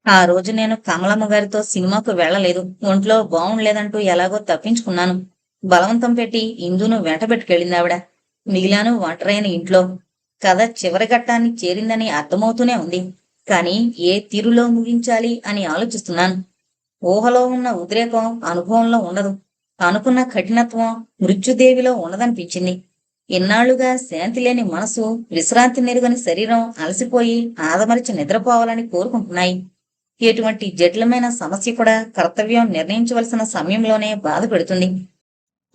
ఆ రోజు నేను కమలమ్మ గారితో సినిమాకు వెళ్ళలేదు. ఒంట్లో బావుండలేదంటూ ఎలాగో తప్పించుకున్నాను. బలవంతం పెట్టి ఇందును వెంటబెట్టుకెళ్ళిందావిడ. మిగిలాను ఒంటరైన ఇంట్లో. కథ చివరి ఘట్టాన్ని చేరిందని అర్థమవుతూనే ఉంది. కానీ ఏ తీరులో ముగించాలి అని ఆలోచిస్తున్నాను. ఊహలో ఉన్న ఉద్రేకం అనుభవంలో ఉండదు. అనుకున్న కఠినత్వం మృత్యుదేవిలో ఉండదనిపించింది. ఇన్నాళ్లుగా శాంతి లేని మనసు, విశ్రాంతి నెరుగని శరీరం అలసిపోయి ఆదమరిచి నిద్రపోవాలని కోరుకుంటున్నాయి. ఎటువంటి జటిలమైన సమస్య కూడా కర్తవ్యం నిర్ణయించవలసిన సమయంలోనే బాధ పెడుతుంది.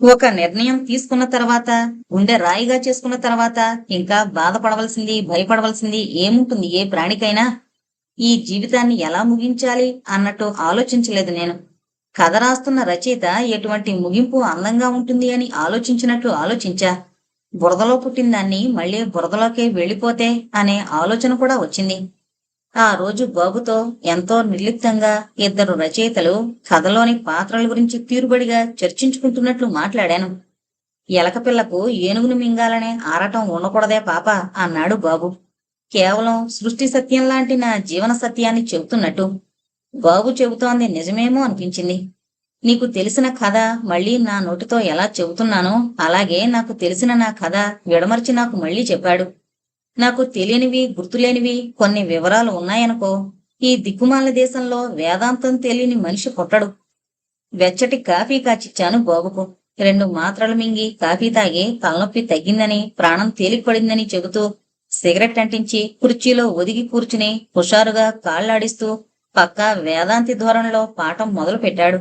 ఒక నిర్ణయం తీసుకున్న తర్వాత, గుండె రాయిగా చేసుకున్న తర్వాత ఇంకా బాధపడవలసింది, భయపడవలసింది ఏముంటుంది ఏ ప్రాణికైనా? ఈ జీవితాన్ని ఎలా ముగించాలి అన్నట్టు ఆలోచించలేదు నేను. కథ రాస్తున్న రచయిత ఎటువంటి ముగింపు అందంగా ఉంటుంది అని ఆలోచించినట్లు ఆలోచించా. బురదలో పుట్టిన దాన్ని మళ్ళీ బురదలోకే వెళ్ళిపోతే అనే ఆలోచన కూడా వచ్చింది. ఆ రోజు బాబుతో ఎంతో నిర్లిప్తంగా ఇద్దరు రచయితలు కథలోని పాత్రల గురించి తీరుబడిగా చర్చించుకుంటున్నట్లు మాట్లాడాను. ఎలకపిల్లకు ఏనుగును మింగాలనే ఆరాటం ఉండకూడదే పాప అన్నాడు బాబు. కేవలం సృష్టి సత్యం లాంటి నా జీవన సత్యాన్ని చెబుతున్నట్టు. బాబు చెబుతోంది నిజమేమో అనిపించింది. నీకు తెలిసిన కథ మళ్ళీ నా నోటితో ఎలా చెబుతున్నానో అలాగే నాకు తెలిసిన నా కథ విడమర్చి నాకు మళ్ళీ చెప్పాడు. నాకు తెలియనివి గుర్తులేనివి కొన్ని వివరాలు ఉన్నాయనుకో. ఈ దిక్కుమాల దేశంలో వేదాంతం తెలియని మనిషి పుట్టడు. వెచ్చటి కాఫీ కాచిచ్చాను బాబుకు. 2 మాత్రలు మింగి కాఫీ తాగి తలనొప్పి తగ్గిందని, ప్రాణం తేలికపడిందని చెబుతూ సిగరెట్ అంటించి కుర్చీలో ఒదిగి కూర్చుని హుషారుగా కాళ్లాడిస్తూ పక్కా వేదాంతి ధోరణిలో పాఠం మొదలు పెట్టాడు.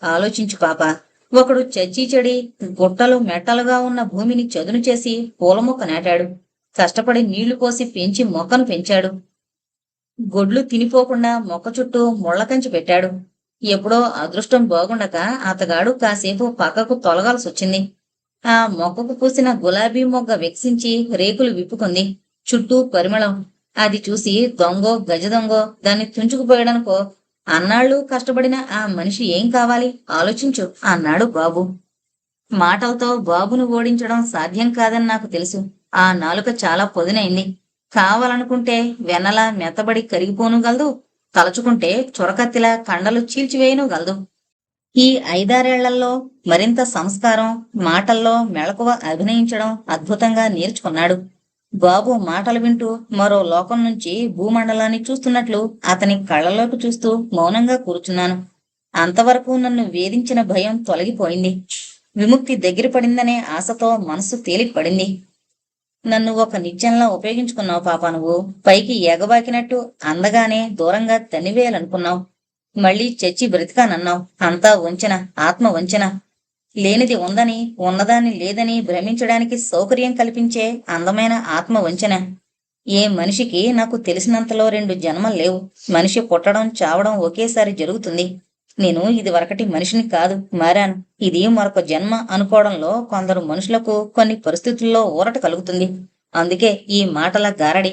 ఆలోచించు పాపా. ఒకడు చచ్చి చెడి గుట్టలు మెట్టలుగా ఉన్న భూమిని చదును చేసి పూలమొక్క నాటాడు. కష్టపడి నీళ్లు పోసి పెంచి మొక్కను పెంచాడు. గొడ్లు తినిపోకుండా మొక్క చుట్టూ ముళ్ళకంచి పెట్టాడు. ఎప్పుడో అదృష్టం బాగుండక అతగాడు కాసేపు పక్కకు తొలగాల్సొచ్చింది. ఆ మొక్కకు పూసిన గులాబీ మొగ్గ వికసించి రేకులు విప్పుకుంది. చుట్టూ పరిమళం. అది చూసి దొంగో గజ దొంగో దాన్ని తుంచుకుపోయాడనుకో. అన్నాళ్ళు కష్టపడిన ఆ మనిషి ఏం కావాలి ఆలోచించు అన్నాడు బాబు. మాటలతో బాబును ఓడించడం సాధ్యం కాదని నాకు తెలుసు. ఆ నాలుక చాలా పొదునైంది. కావాలనుకుంటే వెన్నలా మెత్తబడి కరిగిపోనుగలదు. తలచుకుంటే చురకత్తిలా కండలు చీల్చివేయనుగలదు. ఈ 5, 6 ఏళ్లలో మరింత సంస్కారం, మాటల్లో మెళకువ అభినయించడం అద్భుతంగా నేర్చుకున్నాడు. బాబు మాటలు వింటూ మరో లోకం నుంచి భూమండలాన్ని చూస్తున్నట్లు అతని కళ్ళలోకి చూస్తూ మౌనంగా కూర్చున్నాను. అంతవరకు నన్ను వేధించిన భయం తొలగిపోయింది. విముక్తి దగ్గర పడిందనే ఆశతో మనసు తేలికపడింది. నన్ను ఒక నిత్యంలా ఉపయోగించుకున్నావు పాప నువ్వు. పైకి ఎగబాకినట్టు అందగానే దూరంగా తన్నివేయాలనుకున్నావు. మళ్ళీ చచ్చి బ్రతికానన్నావు. అంతా వంచన, ఆత్మ వంచన. లేనిది ఉందని, ఉన్నదాన్ని లేదని భ్రమించడానికి సౌకర్యం కల్పించే అందమైన ఆత్మ వంచన. ఏ మనిషికి నాకు తెలిసినంతలో 2 జన్మలు లేవు. మనిషి పుట్టడం, చావడం ఒకేసారి జరుగుతుంది. నేను ఇది వరకటి మనిషిని కాదు, మారాను. ఇది మరొక జన్మ అనుకోవడంలో కొందరు మనుషులకు కొన్ని పరిస్థితుల్లో ఊరట కలుగుతుంది. అందుకే ఈ మాటల గారడి.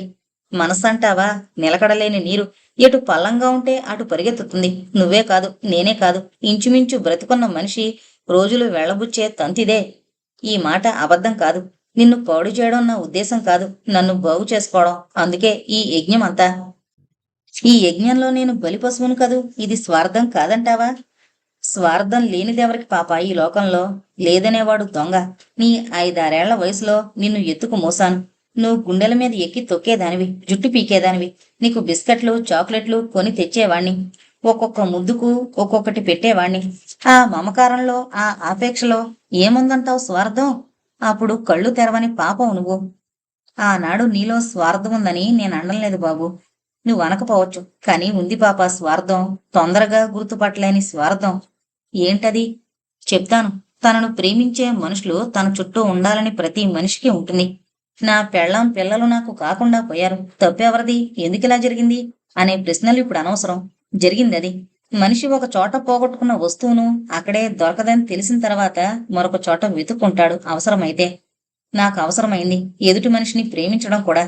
మనసంటావా నిలకడలేని నీరు. ఎటు పల్లంగా ఉంటే అటు పరిగెత్తుతుంది. నువ్వే కాదు, నేనే కాదు, ఇంచుమించు బ్రతికున్న మనిషి రోజులు వెళ్లబుచ్చే తంతిదే. ఈ మాట అబద్ధం కాదు. నిన్ను పాడు చేయడం నా ఉద్దేశం కాదు, నన్ను బాగు చేసుకోవడం. అందుకే ఈ యజ్ఞం అంతా. ఈ యజ్ఞంలో నేను బలిపశువును కదూ. ఇది స్వార్థం కాదంటావా? స్వార్థం లేనిదెవరికి పాప ఈ లోకంలో? లేదనేవాడు దొంగ. నీ 5, 6 ఏళ్ల వయసులో నిన్ను ఎత్తుకు మోసాను. నువ్వు గుండెల మీద ఎక్కి తొక్కేదానివి, జుట్టు పీకేదానివి. నీకు బిస్కెట్లు, చాక్లెట్లు కొని తెచ్చేవాణ్ణి. ఒక్కొక్క ముద్దుకు ఒక్కొక్కటి పెట్టేవాణ్ణి. ఆ మమకారంలో, ఆ ఆపేక్షలో ఏముందంటావు స్వార్థం? అప్పుడు కళ్ళు తెరవని పాపం నువ్వు. ఆనాడు నీలో స్వార్థం ఉందని నేను అనలేదు బాబు. నువ్వు అనకపోవచ్చు, కానీ ఉంది పాప స్వార్థం. తొందరగా గుర్తుపట్టలేని స్వార్థం. ఏంటది? చెప్తాను. తనను ప్రేమించే మనుషులు తన చుట్టూ ఉండాలని ప్రతి మనిషికి ఉంటుంది. నా పెళ్ళాం పిల్లలు నాకు కాకుండా పోయారు. తప్పెవరిది? ఎందుకిలా జరిగింది అనే ప్రశ్నలు ఇప్పుడు అనవసరం. జరిగిందది. మనిషి ఒక చోట పోగొట్టుకున్న వస్తువును అక్కడే దొరకదని తెలిసిన తర్వాత మరొక చోట వెతుక్కుంటాడు అవసరమైతే. నాకు అవసరమైంది ఎదుటి మనిషిని ప్రేమించడం కూడా.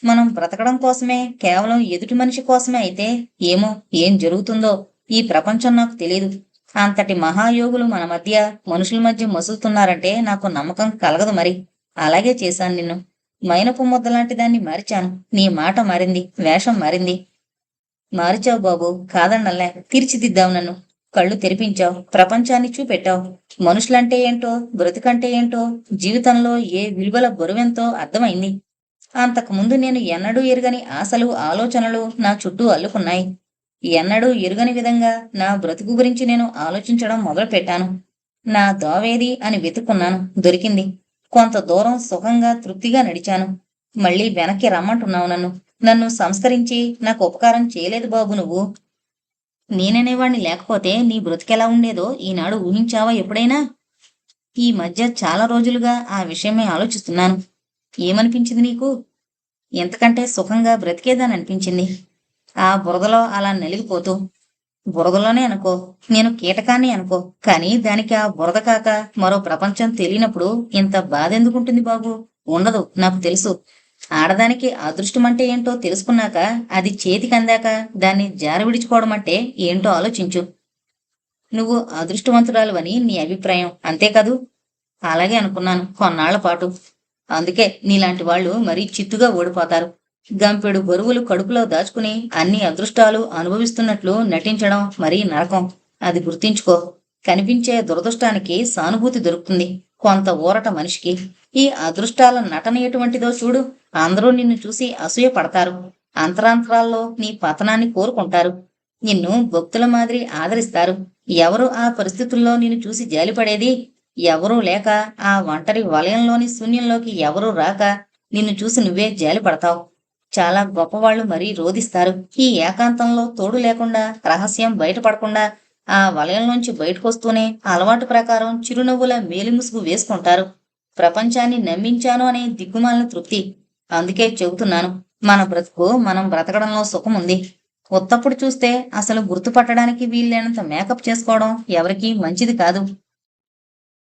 మనం బ్రతకడం కోసమే, కేవలం ఎదుటి మనిషి కోసమే అయితే ఏమో ఏం జరుగుతుందో ఈ ప్రపంచం నాకు తెలియదు. అంతటి మహాయోగులు మన మధ్య, మనుషుల మధ్య మసులుతున్నారంటే నాకు నమ్మకం కలగదు మరి. అలాగే చేశాను నిన్ను. మైనపు ముద్దలాంటి దాన్ని మరిచాను. నీ మాట మారింది, వేషం మారింది. మార్చావు బాబు, కాదన్నలే, తీర్చిదిద్దావు నన్ను. కళ్ళు తెరిపించావు, ప్రపంచాన్ని చూపెట్టావు. మనుషులంటే ఏంటో, బ్రతుకంటే ఏంటో, జీవితంలో ఏ విలువల బరువెంతో అర్థమైంది. అంతకుముందు నేను ఎన్నడూ ఎరుగని ఆశలు, ఆలోచనలు నా చుట్టూ అల్లుకున్నాయి. ఎన్నడూ ఎరుగని విధంగా నా బ్రతుకు గురించి నేను ఆలోచించడం మొదలుపెట్టాను. నా దోవేది అని వెతుక్కున్నాను, దొరికింది. కొంత దూరం సుఖంగా, తృప్తిగా నడిచాను. మళ్ళీ వెనక్కి రమ్మంటున్నావు నన్ను. నన్ను సంస్కరించి నాకు ఉపకారం చేయలేదు బాబు నువ్వు. నేననేవాణ్ణి లేకపోతే నీ బ్రతికెలా ఉండేదో ఈనాడు ఊహించావా ఎప్పుడైనా? ఈ మధ్య చాలా రోజులుగా ఆ విషయమే ఆలోచిస్తున్నాను. ఏమనిపించింది నీకు? ఎంతకంటే సుఖంగా బ్రతికేదాననిపించింది. ఆ బురదలో అలా నలిగిపోతూ. బురదలోనే అనుకో, నేను కీటకాన్ని అనుకో, కానీ దానికి ఆ బురద కాక మరో ప్రపంచం తెలియనప్పుడు ఇంత బాధ ఎందుకుంటుంది బాబు? ఉండదు, నాకు తెలుసు. ఆడదానికి అదృష్టం అంటే ఏంటో తెలుసుకున్నాక, అది చేతికి అందాక దాన్ని జార విడిచుకోవడం అంటే ఏంటో ఆలోచించు. నువ్వు అదృష్టవంతురాలువని నీ అభిప్రాయం, అంతేకాదు? అలాగే అనుకున్నాను కొన్నాళ్ల పాటు. అందుకే నీలాంటి వాళ్ళు మరీ చిత్తుగా ఓడిపోతారు. గంపెడు బరువులు కడుపులో దాచుకుని అన్ని అదృష్టాలు అనుభవిస్తున్నట్లు నటించడం మరీ నరకం. అది గుర్తించుకో. కనిపించే దురదృష్టానికి సానుభూతి దొరుకుతుంది, కొంత ఊరట మనిషికి. ఈ అదృష్టాల నటన ఎటువంటిదో చూడు. అందరూ నిన్ను చూసి అసూయ పడతారు. అంతరాంతరాల్లో నీ పతనాన్ని కోరుకుంటారు. నిన్ను భక్తుల మాదిరి ఆదరిస్తారు. ఎవరు ఆ పరిస్థితుల్లో నిన్ను చూసి జాలిపడేది? ఎవరూ లేక, ఆ ఒంటరి వలయంలోని శూన్యంలోకి ఎవరూ రాక నిన్ను చూసి నువ్వే జాలిపడతావు. చాలా గొప్పవాళ్లు మరీ రోదిస్తారు. ఈ ఏకాంతంలో తోడు లేకుండా, రహస్యం బయటపడకుండా ఆ వలయంలోంచి బయటకొస్తూనే అలవాటు ప్రకారం చిరునవ్వుల మేలిముసుగు వేసుకుంటారు. ప్రపంచాన్ని నమ్మించాను అనే దిగ్గుమాలిన తృప్తి. అందుకే చెబుతున్నాను, మన బ్రతుకు మనం బ్రతకడంలో సుఖముంది. ఉత్తప్పుడు చూస్తే అసలు గుర్తుపట్టడానికి వీల్లేనంత మేకప్ చేసుకోవడం ఎవరికీ మంచిది కాదు.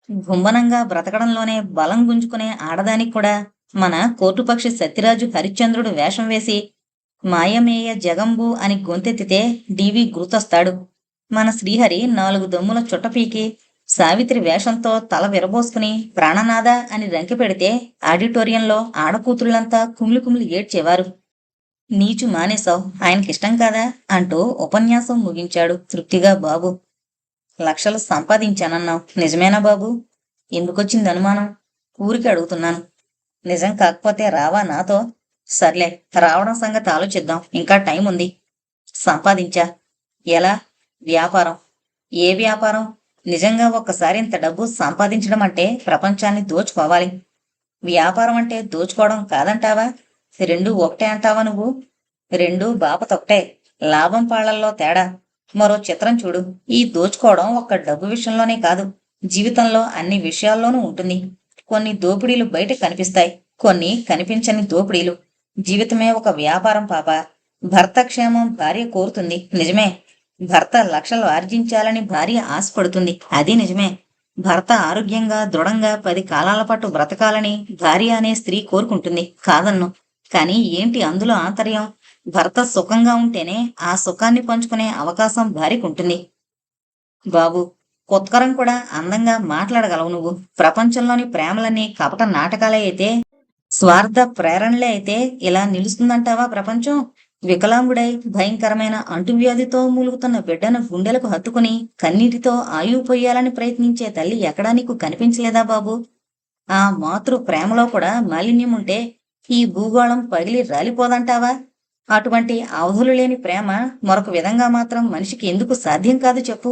గుంబనంగా బ్రతకడంలోనే బలం గుంజుకునే ఆడదానికి కూడా మన కోర్టుపక్షి సత్యరాజు హరిశ్చంద్రుడు వేషం వేసి మాయమేయ జగంబు అని గొంతెత్తితే డివి గుర్తొస్తాడు. మన శ్రీహరి 4 దమ్ముల చుట్టపీకి సావిత్రి వేషంతో తల విరబోసుకుని ప్రాణనాథ అని రంకి పెడితే ఆడిటోరియంలో ఆడకూతుళ్లంతా కుమిలి కుమిలి ఏడ్చేవారు. నీచు మానేశావు, ఆయనకిష్టం కాదా అంటూ ఉపన్యాసం ముగించాడు తృప్తిగా బాబు. లక్షలు సంపాదించానన్నావు, నిజమేనా బాబు? ఎందుకొచ్చింది అనుమానం? ఊరికి అడుగుతున్నాను. నిజం కాకపోతే రావా నాతో? సర్లే, రావడం సంగతి ఆలోచిద్దాం, ఇంకా టైం ఉంది. సంపాదించా. ఎలా? వ్యాపారం. ఏ వ్యాపారం? నిజంగా ఒక్కసారి ఇంత డబ్బు సంపాదించడం అంటే ప్రపంచాన్ని దోచుకోవాలి. వ్యాపారం అంటే దోచుకోవడం కాదంటావా? రెండూ ఒకటే అంటావా నువ్వు? రెండూ బాపతొకటే, లాభం పాళ్లల్లో తేడా. మరో చిత్రం చూడు. ఈ దోచుకోవడం ఒక్క డబ్బు విషయంలోనే కాదు, జీవితంలో అన్ని విషయాల్లోనూ ఉంటుంది. కొన్ని దోపిడీలు బయట కనిపిస్తాయి, కొన్ని కనిపించని దోపిడీలు. జీవితమే ఒక వ్యాపారం పాప. భర్త క్షేమం భార్య కోరుతుంది, నిజమే. భర్త లక్షలు ఆర్జించాలని భార్య ఆశపడుతుంది, అది నిజమే. భర్త ఆరోగ్యంగా, దృఢంగా 10 కాలాల పాటు బ్రతకాలని భార్య అనే స్త్రీ కోరుకుంటుంది, కాదన్ను. కానీ ఏంటి అందులో ఆంతర్యం? భర్త సుఖంగా ఉంటేనే ఆ సుఖాన్ని పంచుకునే అవకాశం భార్యకుంటుంది. బాబు, కొత్కరం కూడా అందంగా మాట్లాడగలవు నువ్వు. ప్రపంచంలోని ప్రేమలన్నీ కపట నాటకాలే అయితే, స్వార్థ ప్రేరణలే అయితే ఇలా నిలుస్తుందంటావా ప్రపంచం? వికలాంగుడై భయంకరమైన అంటువ్యాధితో మూలుగుతున్న బిడ్డను గుండెలకు హత్తుకుని కన్నీటితో ఆయువు పొయ్యాలని ప్రయత్నించే తల్లి ఎక్కడా నీకు కనిపించలేదా బాబు? ఆ మాతృ ప్రేమలో కూడా మాలిన్యం ఉంటే ఈ భూగోళం పగిలి రాలిపోదంటావా? అటువంటి అవధులు లేని ప్రేమ మరొక విధంగా మాత్రం మనిషికి ఎందుకు సాధ్యం కాదు చెప్పు?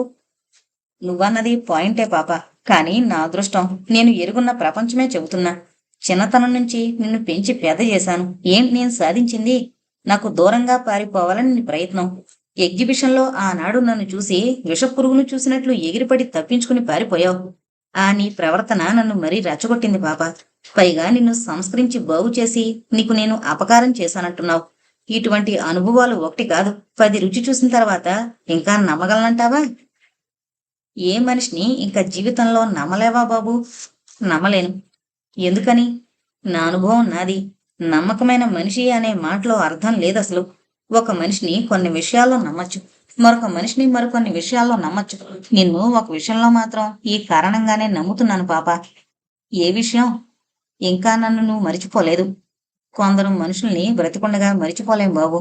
నువ్వన్నది పాయింటే పాప, కానీ నా అదృష్టం, నేను ఎరుగున్న ప్రపంచమే చెబుతున్నా. చిన్నతనం నుంచి నిన్ను పెంచి పెద్ద చేశాను. ఏంటి నేను సాధించింది? నాకు దూరంగా పారిపోవాలని నీ ప్రయత్నం. ఎగ్జిబిషన్లో ఆనాడు నన్ను చూసి విషపురుగును చూసినట్లు ఎగిరిపడి తప్పించుకుని పారిపోయావు. ఆ నీ ప్రవర్తన నన్ను మరీ రెచ్చగొట్టింది పాప. పైగా నిన్ను సంస్కరించి బాగు చేసి నీకు నేను అపకారం చేశానంటున్నావు. ఇటువంటి అనుభవాలు ఒకటి కాదు, 10 రుచి చూసిన తర్వాత ఇంకా నమ్మగలనంటావా? ఏ మనిషిని ఇంకా జీవితంలో నమ్మలేవా బాబు? నమ్మలేను. ఎందుకని? నా అనుభవం నాది. నమ్మకమైన మనిషి అనే మాటలో అర్థం లేదసలు. ఒక మనిషిని కొన్ని విషయాల్లో నమ్మచ్చు, మరొక మనిషిని మరికొన్ని విషయాల్లో నమ్మచ్చు. నిన్ను ఒక విషయంలో మాత్రం ఈ కారణంగానే నమ్ముతున్నాను పాప. ఏ విషయం? ఇంకా నన్ను నువ్వు మరిచిపోలేదు. కొందరు మనుషుల్ని బ్రతికుండగా మరిచిపోలేం బాబు.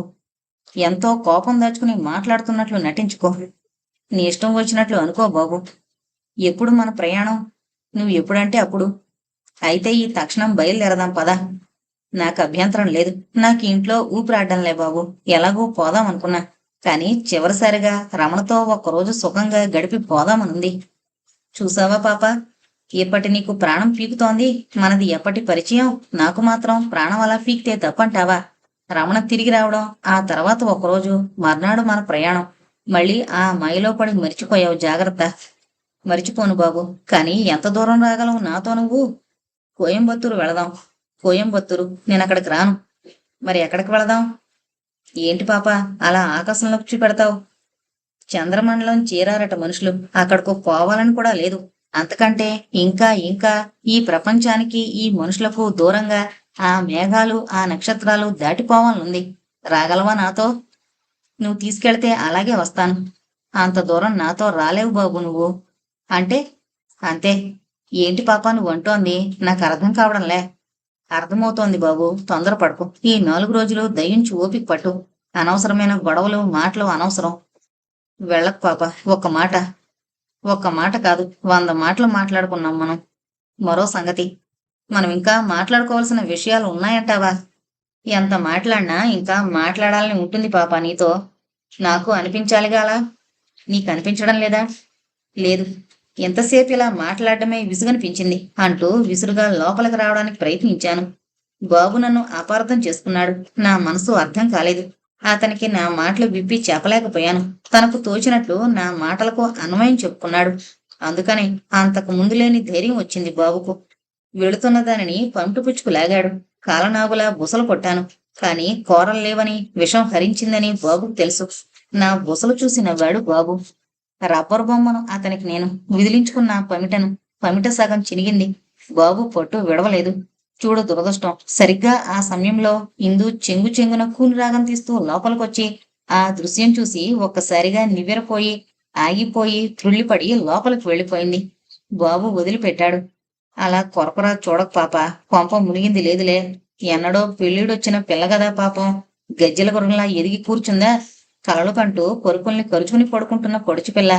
ఎంతో కోపం దాచుకుని మాట్లాడుతున్నట్లు నటించుకో. నీ ఇష్టం వచ్చినట్లు అనుకో బాబు. ఎప్పుడు మన ప్రయాణం? నువ్వు ఎప్పుడంటే అప్పుడు. అయితే ఈ తక్షణం బయలుదేరదాం పదా. నాకు అభ్యంతరం లేదు. నాకు ఇంట్లో ఊపిరాడ్డంలే బాబు. ఎలాగూ పోదాం అనుకున్నా. కానీ చివరిసారిగా రమణతో ఒక్కరోజు సుఖంగా గడిపి పోదామనుంది. చూసావా పాప, ఎప్పటి నీకు ప్రాణం పీకుతోంది. మనది ఎప్పటి పరిచయం. నాకు మాత్రం ప్రాణం అలా పీకితే తప్పంటావా? రమణ తిరిగి రావడం, ఆ తర్వాత ఒకరోజు, మర్నాడు మన ప్రయాణం. మళ్ళీ ఆ మాయలో పడి మరిచిపోయావు. జాగ్రత్త. మరిచిపోను బాబు. కానీ ఎంత దూరం రాగలవు నాతో నువ్వు? కోయంబత్తూరు వెళదాం. కోయంబత్తూరు? నేను అక్కడికి రాను. మరి ఎక్కడికి వెళదాం? ఏంటి పాప అలా ఆకాశంలోకి చూపెడతావు? చంద్రమండలం చేరారట మనుషులు. అక్కడకు పోవాలని కూడా లేదు. అంతకంటే ఇంకా ఇంకా ఈ ప్రపంచానికి, ఈ మనుషులకు దూరంగా ఆ మేఘాలు, ఆ నక్షత్రాలు దాటిపోవాలనుంది. రాగలవా నాతో? నువ్వు తీసుకెళ్తే అలాగే వస్తాను. అంత దూరం నాతో రాలేవు బాబు నువ్వు. అంటే? అంతే. ఏంటి పాప నువ్వు అంటోంది? నాకు అర్థం కావడంలే. అర్థమవుతోంది బాబు. తొందరపడకు. ఈ 4 రోజులు దయించి ఓపిక పట్టు. అనవసరమైన గొడవలు, మాటలు అనవసరం. వెళ్ళకు పాప. ఒక్క మాట. ఒక్క మాట కాదు, 100 మాటలు మాట్లాడుకున్నాం మనం. మరో సంగతి, మనం ఇంకా మాట్లాడుకోవాల్సిన విషయాలు ఉన్నాయంటావా? ఎంత మాట్లాడినా ఇంకా మాట్లాడాలని ఉంటుంది పాప నీతో. నాకు అనిపించాలిగా అలా. నీకు అనిపించడం లేదా? లేదు. ఎంతసేపు ఇలా మాట్లాడటమే విసుగనిపించింది అంటూ విసురుగా లోపలికి రావడానికి ప్రయత్నించాను. బాబు నన్ను అపార్థం చేసుకున్నాడు. నా మనసు అర్థం కాలేదు. అతనికి నా మాటలు విప్పి చెప్పలేకపోయాను. తనకు తోచినట్లు నా మాటలకు అన్వయం చెప్పుకున్నాడు. అందుకని అంతకు ముందు లేని ధైర్యం వచ్చింది బాబుకు. వెళుతున్న దానిని పంటుపుచ్చుకు లాగాడు. కాలనాగులా బుసలు కొట్టాను. కాని కూరలు లేవని, విషం హరించిందని బాబుకు తెలుసు. నా బుసలు చూసి నవ్వాడు బాబు. రబ్బరు బొమ్మను అతనికి నేను విదిలించుకున్న పమిటను. పమిట సగం చినిగింది. బాబు పట్టు విడవలేదు. చూడు దురదృష్టం. సరిగ్గా ఆ సమయంలో ఇందు చెంగు చెంగున కూని రాగం తీస్తూ లోపలికొచ్చి ఆ దృశ్యం చూసి ఒక్కసారిగా నివ్వెరపోయి, ఆగిపోయి, త్రుళ్ళిపడి లోపలికి వెళ్ళిపోయింది. బాబు వదిలిపెట్టాడు. అలా కొరకొరా చూడకు పాప. కొంప మునిగింది లేదులే. ఎన్నడో పెళ్ళిడొచ్చిన పిల్లగదా పాపం. గజ్జెల గుర్రంలా ఎదిగి కూర్చుందా? కలలు కంటూ కొరుకుల్ని కరుచుకుని పడుకుంటున్న పొడిచిపిల్ల.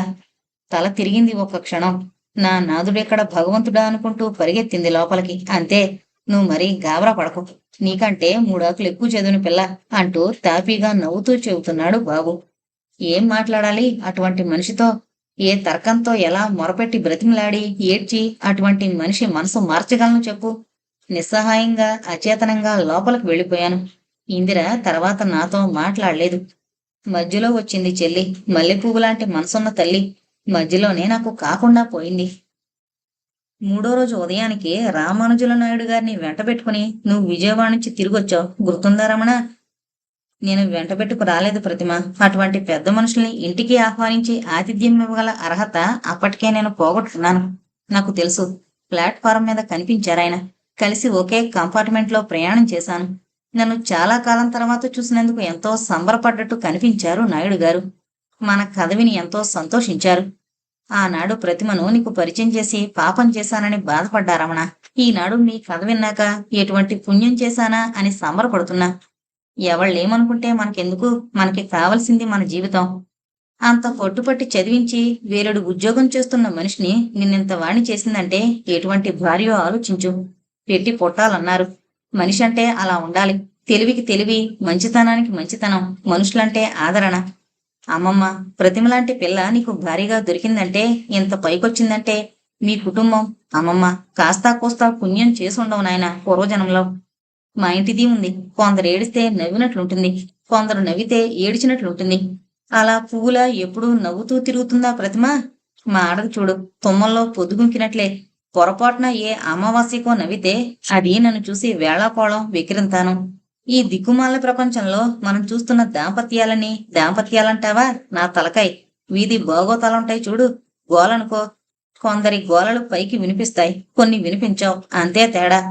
తల తిరిగింది ఒక్క క్షణం. నా నాదుడెక్కడ భగవంతుడా అనుకుంటూ పరిగెత్తింది లోపలికి. అంతే. నువ్వు మరీ గాబరా పడకు. నీకంటే 3 ఆకులు ఎక్కువ చదివిన పిల్ల అంటూ తాపీగా నవ్వుతూ చెబుతున్నాడు బాబు. ఏం మాట్లాడాలి అటువంటి మనిషితో? ఏ తర్కంతో ఎలా మొరపెట్టి బ్రతిమలాడి ఏడ్చి అటువంటి మనిషి మనసు మార్చగలను చెప్పు? నిస్సహాయంగా, అచేతనంగా లోపలికి వెళ్ళిపోయాను. ఇందిర తర్వాత నాతో మాట్లాడలేదు. మధ్యలో వచ్చింది చెల్లి. మల్లెపువ్వు లాంటి మనసున్న తల్లి. మధ్యలోనే నాకు కాకుండా పోయింది. 3వ రోజు ఉదయానికి రామానుజుల నాయుడు గారిని వెంటబెట్టుకుని నువ్వు విజయవాడ నుంచి తిరిగొచ్చావు. గుర్తుందా రమణ? నేను వెంటబెట్టుకు రాలేదు ప్రతిమ. అటువంటి పెద్ద మనుషుల్ని ఇంటికి ఆహ్వానించి ఆతిథ్యం ఇవ్వగల అర్హత అప్పటికే నేను పోగొట్టుకున్నాను. నాకు తెలుసు. ప్లాట్ఫారం మీద కనిపించారాయన. కలిసి ఒకే కంపార్ట్మెంట్లో ప్రయాణం చేశాను. నన్ను చాలా కాలం తర్వాత చూసినందుకు ఎంతో సంబరపడ్డట్టు కనిపించారు నాయుడు గారు. మన కథ విని ఎంతో సంతోషించారు. ఆనాడు ప్రతిమను నీకు పరిచయం చేసి పాపం చేశానని బాధపడ్డా రమణ. ఈనాడు నీ కథ విన్నాక ఎటువంటి పుణ్యం చేశానా అని సంబరపడుతున్నా. ఎవళ్ళేమనుకుంటే మనకెందుకు? మనకి కావలసింది మన జీవితం. అంత పట్టుపట్టి చదివించి వేరేడు ఉద్యోగం చేస్తున్న మనిషిని నిన్నింత వాణ్ణి చేసిందంటే ఎటువంటి భార్యో ఆలోచించు. పెట్టి పొట్టాలన్నారు. మనిషి అంటే అలా ఉండాలి. తెలివికి తెలివి, మంచితనానికి మంచితనం, మనుషులంటే ఆదరణ. అమ్మమ్మ, ప్రతిమలాంటి పిల్ల నీకు భారీగా దొరికిందంటే, ఇంత పైకొచ్చిందంటే మీ కుటుంబం, అమ్మమ్మ కాస్తా కోస్తా పుణ్యం చేసుండవు నాయన పూర్వజనంలో. మా ఇంటిది ఉంది. కొందరు ఏడిస్తే నవ్వినట్లుంటుంది, కొందరు నవ్వితే ఏడిచినట్లుంటుంది. అలా పువ్వులా ఎప్పుడూ నవ్వుతూ తిరుగుతుందా ప్రతిమ? మా ఆడది చూడు, తుమ్మల్లో పొద్దుగుంకినట్లే. పొరపాటున ఏ అమావాస్యకో నవ్వితే అది నన్ను చూసి వేళాకోళం వెకిరింతాను. ఈ దిక్కుమాల ప్రపంచంలో మనం చూస్తున్న దాంపత్యాలంటావా? నా తలకాయ్. వీధి బాగోతాలుంటాయి చూడు, గోలనుకో. కొందరి గోలలు పైకి వినిపిస్తాయి, కొన్ని వినిపించావు. అంతే తేడా.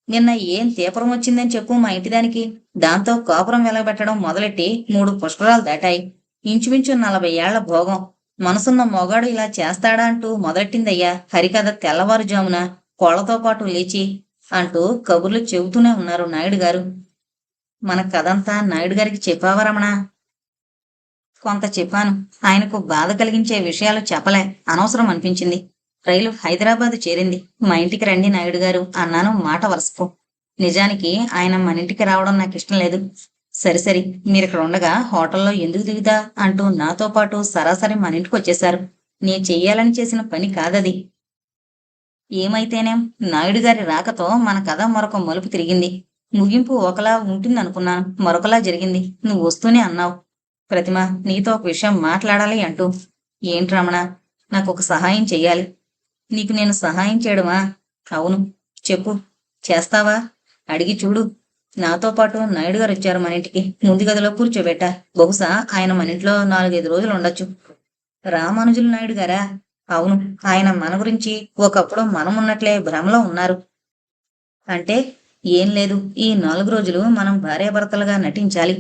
నిన్న ఏం తీపరం వచ్చిందని చెప్పు మా ఇంటిదానికి. దాంతో కాపురం వెలగబెట్టడం మొదలెట్టి 3 పుష్కరాలు దాటాయి. ఇంచుమించు 40 ఏళ్ల భోగం. మనసున్న మొగాడు ఇలా చేస్తాడా అంటూ మొదలెట్టిందయ్యా హరికథ తెల్లవారుజామున కోళ్లతో పాటు లేచి అంటూ కబుర్లు చెబుతూనే ఉన్నారు నాయుడు గారు. మన కథంతా నాయుడు గారికి చెప్పావా రమణ? కొంత చెప్పాను. ఆయనకు బాధ కలిగించే విషయాలు చెప్పలే, అనవసరం అనిపించింది. రైలు హైదరాబాద్ చేరింది. మా ఇంటికి రండి నాయుడు గారు అన్నాను మాట వరుసకు. నిజానికి ఆయన మన ఇంటికి రావడం నాకు ఇష్టం లేదు. సరి సరి, మీరిక్కడ ఉండగా హోటల్లో ఎందుకు దిగుతా అంటూ నాతో పాటు సరాసరి మన ఇంటికి వచ్చేశారు. నే చెయ్యాలని చేసిన పని కాదది. ఏమైతేనేం, నాయుడు గారి రాకతో మన కథ మరొక మలుపు తిరిగింది. ముగింపు ఒకలా ఉంటుందనుకున్నాను, మరొకలా జరిగింది. నువ్వు వస్తూనే అన్నావు, ప్రతిమ నీతో ఒక విషయం మాట్లాడాలి అంటూ. ఏంటి రమణ? నాకు ఒక సహాయం చెయ్యాలి. నీకు నేను సహాయం చేయడమా? అవును, చెప్పు. చేస్తావా? అడిగి చూడు. నాతో పాటు నాయుడు గారు వచ్చారు మన ఇంటికి. ముందు గదిలో కూర్చోబెట్టా. బహుశా ఆయన మన ఇంట్లో 4-5 రోజులు ఉండొచ్చు. రామానుజులు నాయుడు గారా? అవును. ఆయన మన గురించి ఒకప్పుడు మనమున్నట్లే భ్రమలో ఉన్నారు. అంటే? ఏం లేదు, ఈ 4 రోజులు మనం భార్యాభర్తలుగా నటించాలి.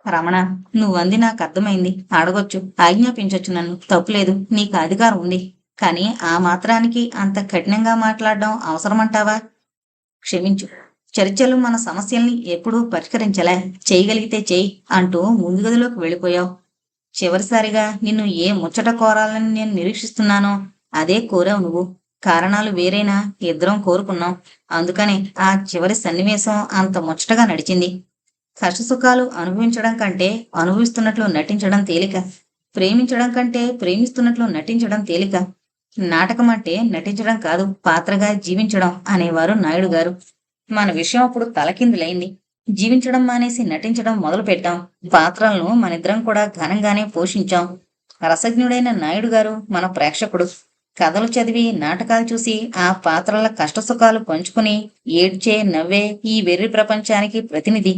రమణ, నువ్వంది నాకు అర్థమైంది. అడగొచ్చు, ఆజ్ఞాపించొచ్చు, నన్ను తప్పులేదు, నీకు అధికారం ఉంది. కానీ ఆ మాత్రానికి అంత కఠినంగా మాట్లాడడం అవసరమంటావా? క్షమించు. చర్చలు మన సమస్యల్ని ఎప్పుడూ పరిష్కరించలే. చేయగలిగితే చెయ్యి అంటూ ముందు గదిలోకి వెళ్ళిపోయావు. చివరిసారిగా నిన్ను ఏ ముచ్చట కోరాలని నేను నిరీక్షిస్తున్నానో అదే కోరావు నువ్వు. కారణాలు వేరైనా ఇద్దరం కోరుకున్నాం. అందుకనే ఆ చివరి సన్నివేశం అంత ముచ్చటగా నడిచింది. కష్టసుఖాలు అనుభవించడం కంటే అనుభవిస్తున్నట్లు నటించడం తేలిక. ప్రేమించడం కంటే ప్రేమిస్తున్నట్లు నటించడం తేలిక. నాటకం అంటే నటించడం కాదు, పాత్రగా జీవించడం అనేవారు నాయుడు గారు. మన విషయం అప్పుడు తలకిందులైంది. జీవించడం మానేసి నటించడం మొదలు పెట్టాం. పాత్రలను మనిద్దరం కూడా ఘనంగానే పోషించాం. రసజ్ఞుడైన నాయుడు గారు మన ప్రేక్షకుడు. కథలు చదివి నాటకాలు చూసి ఆ పాత్రల కష్టసుఖాలు పంచుకుని ఏడ్చే నవ్వే ఈ వెర్రి ప్రపంచానికి ప్రతినిధి.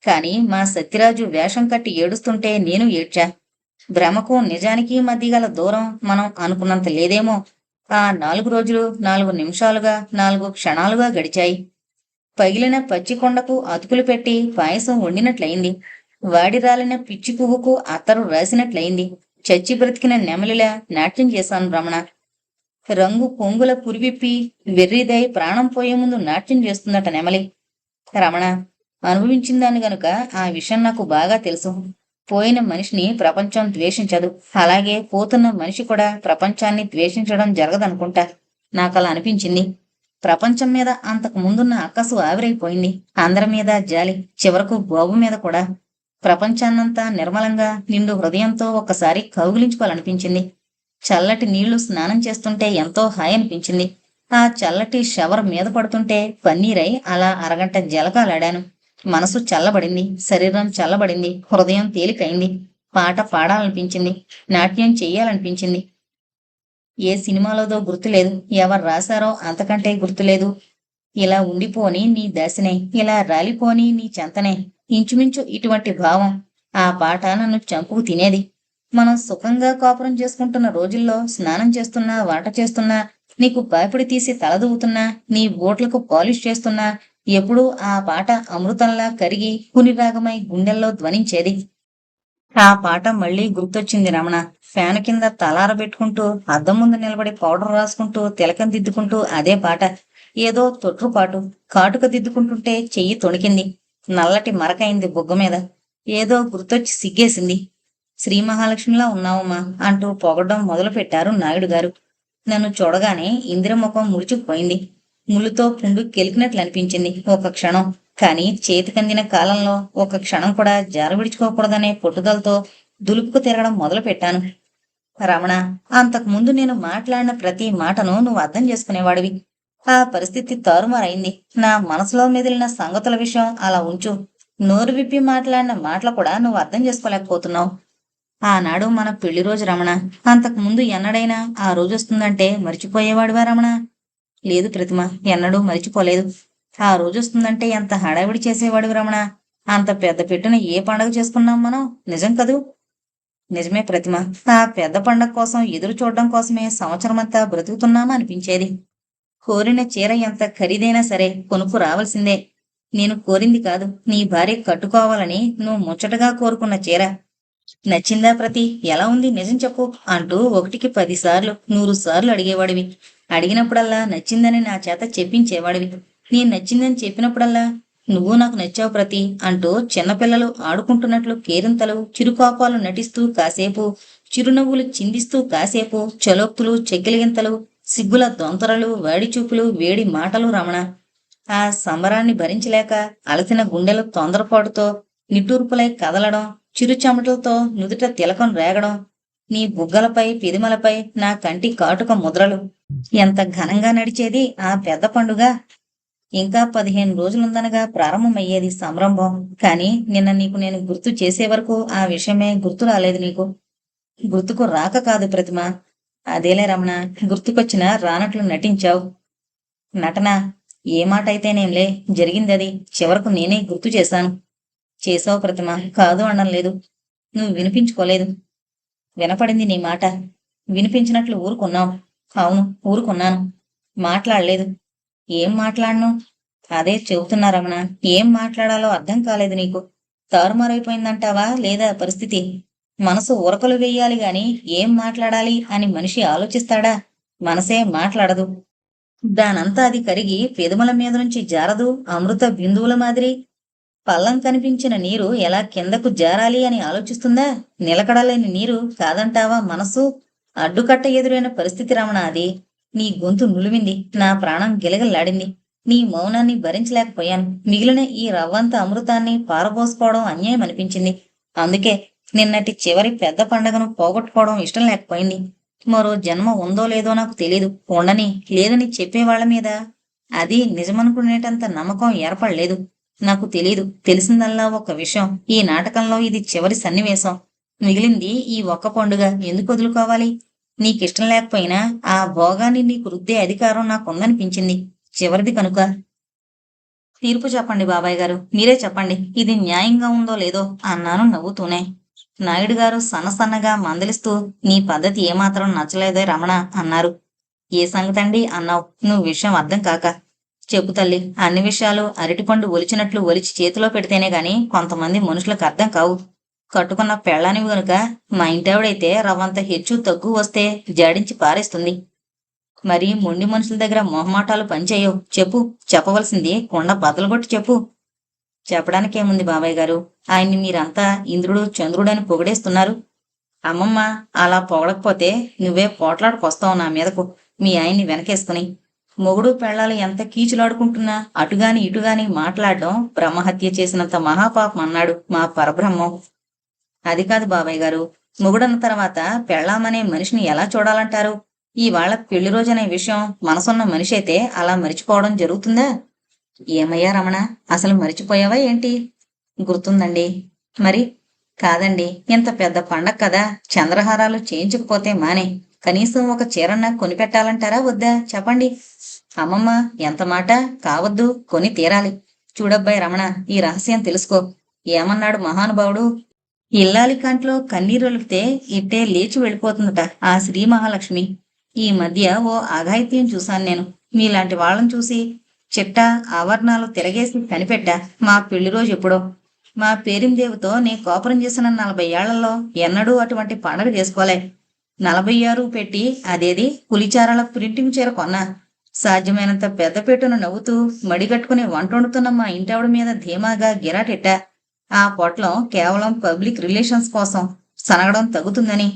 కాని మా సత్యరాజు వేషం కట్టి ఏడుస్తుంటే నేను ఏడ్చా. భ్రమకు నిజానికి మధ్య గల దూరం మనం అనుకున్నంత లేదేమో. ఆ 4 రోజులు 4 నిమిషాలుగా 4 క్షణాలుగా గడిచాయి. పగిలిన పచ్చికొండకు అతుకులు పెట్టి పాయసం వండినట్లయింది. వాడి రాలిన పిచ్చి పువ్వుకు అత్తరు రాసినట్లయింది. చచ్చి బ్రతికిన నెమలిలా నాట్యం చేశాను రమణ. రంగు పొంగుల పురివిప్పి వెర్రిదై ప్రాణం పోయే ముందు నాట్యం చేస్తుందట నెమలి. రమణ, అనుభవించిందాన్ని గనుక ఆ విషయం నాకు బాగా తెలుసు. పోయిన మనిషిని ప్రపంచం ద్వేషించదు. అలాగే పోతున్న మనిషి కూడా ప్రపంచాన్ని ద్వేషించడం జరగదనుకుంటా. నాకలా అనిపించింది. ప్రపంచం మీద అంతకు ముందున్న అక్కసు ఆవిరైపోయింది. అందరి మీద జాలి, చివరకు బాబు మీద కూడా. ప్రపంచాన్నంతా నిర్మలంగా నిండు హృదయంతో ఒక్కసారి కౌగిలించుకోవాలనిపించింది. చల్లటి నీళ్లు స్నానం చేస్తుంటే ఎంతో హాయి అనిపించింది. ఆ చల్లటి షవర్ మీద పడుతుంటే పన్నీరై అలా అరగంట జలకాలాడాను. మనసు చల్లబడింది, శరీరం చల్లబడింది, హృదయం తేలికైంది. పాట పాడాలనిపించింది, నాట్యం చెయ్యాలనిపించింది. ఏ సినిమాలోదో గుర్తులేదు, ఎవరు రాశారో అంతకంటే గుర్తులేదు. ఇలా ఉండిపోని నీ దశనే, ఇలా రాలిపోని నీ చెంతనే, ఇంచుమించు ఇటువంటి భావం. ఆ పాట నన్ను చంపుకు తినేది. మనం సుఖంగా కాపురం చేసుకుంటున్న రోజుల్లో స్నానం చేస్తున్నా, వంట చేస్తున్నా, నీకు పాపిడి తీసి తలదూవుతున్నా, నీ బోట్లకు పాలిష్ చేస్తున్నా ఎప్పుడూ ఆ పాట అమృతంలా కరిగి పునిరాగమై గుండెల్లో ధ్వనించేది. ఆ పాట మళ్లీ గుర్తొచ్చింది రమణ. ఫ్యాను కింద తలారబెట్టుకుంటూ అద్దం ముందు నిలబడి పౌడర్ రాసుకుంటూ తిలకం దిద్దుకుంటూ అదే పాట. ఏదో తొట్రుపాటు. కాటుక దిద్దుకుంటుంటే చెయ్యి తొణికింది. నల్లటి మరకైంది బుగ్గ మీద. ఏదో గుర్తొచ్చి సిగ్గేసింది. శ్రీ మహాలక్ష్మిలా ఉన్నావమ్మా అంటూ పొగడ్డం మొదలు పెట్టారు నాయుడు గారు. నన్ను చూడగానే ఇందిర ముఖం ముడుచుకుపోయింది. ముళ్ళుతో పుండు కెలికినట్లు అనిపించింది ఒక క్షణం. కాని చేతికందిన కాలంలో ఒక క్షణం కూడా జార విడుచుకోకూడదనే పట్టుదలతో దులుపుకు తిరగడం మొదలు పెట్టాను. రమణ, అంతకుముందు నేను మాట్లాడిన ప్రతి మాటను నువ్వు అర్థం చేసుకునేవాడివి. ఆ పరిస్థితి తారుమారైంది. నా మనసులో మెదిలిన సంగతుల విషయం అలా ఉంచు. నోరు విప్పి మాట్లాడిన మాటలు కూడా నువ్వు అర్థం చేసుకోలేకపోతున్నావు. ఆనాడు మన పెళ్లి రోజు రమణ. అంతకుముందు ఎన్నడైనా ఆ రోజు వస్తుందంటే మర్చిపోయేవాడివా రమణ? లేదు ప్రతిమ, ఎన్నడూ మరిచిపోలేదు. ఆ రోజు వస్తుందంటే ఎంత హడావిడి చేసేవాడివి రమణ. అంత పెద్ద పెట్టున ఏ పండగ చేసుకున్నాం మనం, నిజం కదూ? నిజమే ప్రతిమ. ఆ పెద్ద పండగ కోసం ఎదురు చూడడం కోసమే సంవత్సరమంతా బ్రతుకుతున్నామా అనిపించేది. కోరిన చీర ఎంత ఖరీదైనా సరే కొనుక్కు రావాల్సిందే. నేను కోరింది కాదు, నీ భార్య కట్టుకోవాలని నువ్వు ముచ్చటగా కోరుకున్న చీర. నచ్చిందా ప్రతి? ఎలా ఉంది నిజం చెప్పు అంటూ 1కి 10 సార్లు 100 సార్లు అడిగేవాడివి. అడిగినప్పుడల్లా నచ్చిందని నా చేత చెప్పించేవాడివి. నేను నచ్చిందని చెప్పినప్పుడల్లా నువ్వు నాకు నచ్చావు ప్రతి అంటూ చిన్నపిల్లలు ఆడుకుంటున్నట్లు కేరింతలు చిరుకోపాలు నటిస్తూ కాసేపు, చిరునవ్వులు చిందిస్తూ కాసేపు, చలోక్తులు చెక్కిలిగింతలు, సిగ్గుల దొంతరలు, వేడిచూపులు, వేడి మాటలు రమణ. ఆ సంబరాన్ని భరించలేక అలసిన గుండెలు తొందరపాటుతో నిట్టూర్పులై కదలడం, చిరు చెమటలతో నుదుట తిలకం రేగడం, నీ బుగ్గలపై పిదిమలపై నా కంటి కాటుక ముద్రలు. ఎంత ఘనంగా నడిచేది ఆ పెద్ద పండుగ. ఇంకా 15 రోజులుందనగా ప్రారంభమయ్యేది సంరంభం. కాని నిన్న నీకు నేను గుర్తు చేసే వరకు ఆ విషయమే గుర్తు రాలేదు నీకు. గుర్తుకు రాక కాదు ప్రతిమ. అదేలే రమణ, గుర్తుకొచ్చినా రానట్లు నటించావు. నటన ఏ మాట అయితేనేంలే, జరిగిందది. చివరకు నేనే గుర్తు చేశాను. చేసావు ప్రతిమ, కాదు అనడం లేదు. నువ్వు వినిపించుకోలేదు. వినపడింది నీ మాట. వినిపించినట్లు ఊరుకున్నావు. అవును, ఊరుకున్నాను. మాట్లాడలేదు. ఏం మాట్లాడను? అదే చెబుతున్నా రమణ, ఏం మాట్లాడాలో అర్థం కాలేదు నీకు. తారుమారైపోయిందంటావా లేదా పరిస్థితి? మనసు ఉరకలు వెయ్యాలి గాని ఏం మాట్లాడాలి అని మనిషి ఆలోచిస్తాడా? మనసే మాట్లాడదు. దానంతా అది కరిగి పెదముల మీద నుంచి జారదు అమృత బిందువుల మాదిరి. పల్లం కనిపించిన నీరు ఎలా కిందకు జారాలి అని ఆలోచిస్తుందా? నిలకడలేని నీరు కాదంటావా మనసు? అడ్డుకట్ట ఎదురైన పరిస్థితి రమణ అది. నీ గొంతు నులివింది, నా ప్రాణం గిలగిల్లాడింది. నీ మౌనాన్ని భరించలేకపోయాను. మిగిలిన ఈ రవ్వంత అమృతాన్ని పారబోసుకోవడం అన్యాయం అనిపించింది. అందుకే నిన్నటి చివరి పెద్ద పండగను పోగొట్టుకోవడం ఇష్టం లేకపోయింది. మరో జన్మ ఉందో లేదో నాకు తెలీదు. ఉండని లేదని చెప్పేవాళ్ల మీద అది నిజమనుకునేటంత నమ్మకం ఏర్పడలేదు. నాకు తెలీదు. తెలిసిందల్లా ఒక విషయం, ఈ నాటకంలో ఇది చివరి సన్నివేశం. మిగిలింది ఈ ఒక్క పండుగ. ఎందుకు వదులుకోవాలి? నీకిష్టం లేకపోయినా ఆ భోగాన్ని నీకు రుద్దే అధికారం నాకుందనిపించింది. చివరిది కనుక. తీర్పు చెప్పండి బాబాయ్ గారు, మీరే చెప్పండి. ఇది న్యాయంగా ఉందో లేదో అన్నాను నవ్వుతూనే. నాయుడు గారు సన్నసన్నగా మందలిస్తూ, నీ పద్ధతి ఏమాత్రం నచ్చలేదే రమణ అన్నారు. ఏ సంగతండి అన్నావు నువ్వు విషయం అర్థం కాక. చెప్పు తల్లి, అన్ని విషయాలు అరటిపండు ఒలిచినట్లు ఒలిచి చేతిలో పెడితేనే గాని కొంతమంది మనుషులకు అర్థం కావు. కట్టుకున్న పెళ్ళానివి గనుక మా ఇంటావిడైతే రవ్వంత హెచ్చు తగ్గు వస్తే జాడించి పారేస్తుంది. మరి మొండి మనుషుల దగ్గర మొహమాటాలు పనిచేయవు. చెప్పు, చెప్పవలసింది కొండ బద్దలుగొట్టి చెప్పు. చెప్పడానికేముంది బాబాయ్ గారు, ఆయన్ని మీరంతా ఇంద్రుడు చంద్రుడని పొగిడేస్తున్నారు. అమ్మమ్మ అలా పొగడకపోతే నువ్వే పోట్లాడుకొస్తావు నా మీదకు, మీ ఆయన్ని వెనకేసుకుని. మొగుడు పెళ్ళాలు ఎంత కీచులాడుకుంటున్నా అటుగాని ఇటుగాని మాట్లాడడం బ్రహ్మహత్య చేసినంత మహాపాపం అన్నాడు మా పరబ్రహ్మం. అది కాదు బాబాయ్ గారు, మొగుడన్న తర్వాత పెళ్ళామనే మనిషిని ఎలా చూడాలంటారు? ఇవాళ పెళ్లి రోజనే విషయం మనసున్న మనిషి అయితే అలా మరిచిపోవడం జరుగుతుందా? ఏమయ్యా రమణ, అసలు మరిచిపోయావా ఏంటి? గుర్తుందండి. మరి? కాదండి, ఇంత పెద్ద పండగ కదా, చంద్రహారాలు చేయించకపోతే మానే. కనీసం ఒక చీరన్నా కొనిపెట్టాలంటారా వద్దా చెప్పండి. అమ్మమ్మ ఎంత మాట, కావద్దు, కొని తీరాలి. చూడబ్బాయి రమణ, ఈ రహస్యం తెలుసుకో. ఏమన్నాడు మహానుభావుడు? ఇల్లాలి కంట్లో కన్నీరొలిపితే ఇట్టే లేచి వెళ్ళిపోతుందట ఆ శ్రీ మహాలక్ష్మి. ఈ మధ్య ఓ అఘాయిత్యం చూశాను నేను. మీలాంటి వాళ్ళని చూసి చిట్టా ఆవరణాలు తిరగేసి కనిపెట్టా. మా పెళ్లి రోజు ఎప్పుడో. మా పేరిందేవుతో నే కోపరం చేసిన 40 ఏళ్లలో ఎన్నడూ అటువంటి పండగ చేసుకోలే. 46 పెట్టి అదేది పులిచారాల ప్రింటింగ్ చీర కొన్నా. సాధ్యమైనంత పెద్ద పెట్టును నవ్వుతూ మడిగట్టుకుని వంటొండుతున్న మా ఇంటావిడ మీద ధీమాగా గిరాటెట్టా. ఆ పొట్లం కేవలం పబ్లిక్ రిలేషన్స్ కోసం సనగడం తగ్గుతుందని.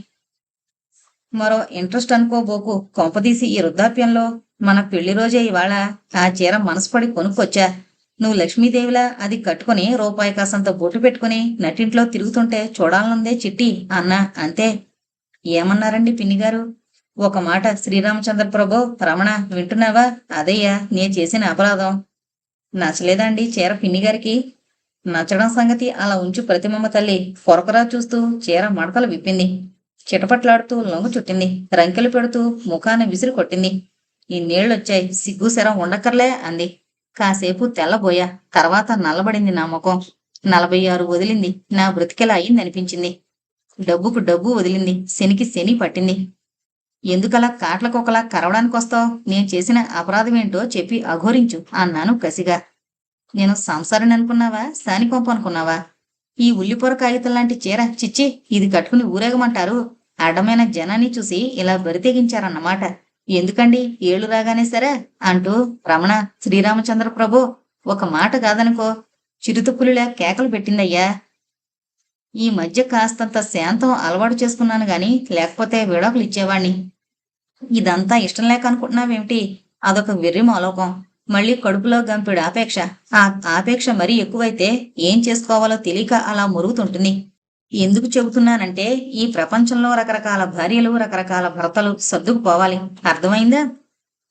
మరో ఇంట్రెస్ట్ అనుకోబోకు. కొంపదీసి ఈ వృద్ధాప్యంలో మన పెళ్లి రోజే ఇవాళ ఆ చీర మనసుపడి కొనుక్కొచ్చా. నువ్వు లక్ష్మీదేవిలా అది కట్టుకుని రూపాయి కాసంత బొట్టు పెట్టుకుని నటింట్లో తిరుగుతుంటే చూడాలనుందే చిట్టి అన్నా. అంతే. ఏమన్నారండి పిన్నిగారు? ఒక మాట శ్రీరామచంద్ర ప్రభు. రమణ వింటున్నావా? అదయ్యా నే చేసిన అపరాధం. నచ్చలేదండి చీర పిన్నిగారికి? నచ్చడం సంగతి అలా ఉంచు ప్రతిమమ్మ తల్లి. కొరకరా చూస్తూ చీర మడతలు విప్పింది. చిటపట్లాడుతూ లొంగు చుట్టింది. రంకెలు పెడుతూ ముఖాన విసిరి కొట్టింది. ఇన్నేళ్ళొచ్చాయి, సిగ్గు శరం ఉండక్కర్లే అంది. కాసేపు తెల్లబోయా. తర్వాత నల్లబడింది నా ముఖం. 46 వదిలింది. నా బ్రతికెలా అయిందనిపించింది. డబ్బుకు డబ్బు వదిలింది. శనికి శని పట్టింది. ఎందుకలా కాట్లకొకలా కరవడానికొస్తావు? నేను చేసిన అపరాధమేంటో చెప్పి అఘోరించు అన్నాను కసిగా. నేను సంసారిని అనుకున్నావా, సానికొంపు అనుకున్నావా? ఈ ఉల్లిపొర కాగితం లాంటి చీర చిచ్చి, ఇది కట్టుకుని ఊరేగమంటారు? అడ్డమైన జనాన్ని చూసి ఇలా బరితెగించారన్నమాట. ఎందుకండి ఏళ్లు రాగానే సరే అంటూ రమణ శ్రీరామచంద్ర ప్రభు ఒక మాట కాదనుకో చిరుతపులిలా కేకలు పెట్టిందయ్యా. ఈ మధ్య కాస్తంత శాంతం అలవాటు చేసుకున్నాను గాని లేకపోతే విడాకులు ఇచ్చేవాణ్ణి. ఇదంతా ఇష్టం లేక అనుకుంటున్నావేమిటి? అదొక వెర్రి మాలోకం. మళ్ళీ కడుపులో గంపెడు ఆపేక్ష. ఆ ఆపేక్ష మరీ ఎక్కువైతే ఏం చేసుకోవాలో తెలియక అలా మురుగుతుంటుంది. ఎందుకు చెబుతున్నానంటే ఈ ప్రపంచంలో రకరకాల భార్యలు, రకరకాల భర్తలు సర్దుకుపోవాలి. అర్థమైందా?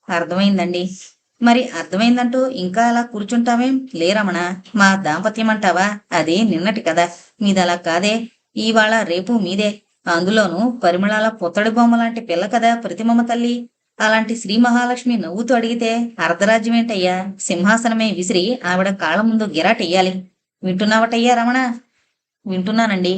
అర్థమైందండి. మరి అర్థమైందంటూ ఇంకా అలా కూర్చుంటావేం? లే రమణ, మా దాంపత్యం అంటావా? అది నిన్నటి కదా. మీదలా కాదే. ఇవాళ రేపు మీదే. అందులోనూ పరిమళాల పుత్తడి బొమ్మ లాంటి పిల్ల కదా ప్రతిమమ్మ తల్లి. అలాంటి శ్రీ మహాలక్ష్మి నవ్వుతూ అడిగితే అర్ధరాజ్యమేంటయ్యా? సింహాసనమే విసిరి ఆవిడ కాళ్ళ ముందు గిరాటెయ్యాలి. వింటున్నావటయ్యా రమణ? వింటున్నానండి.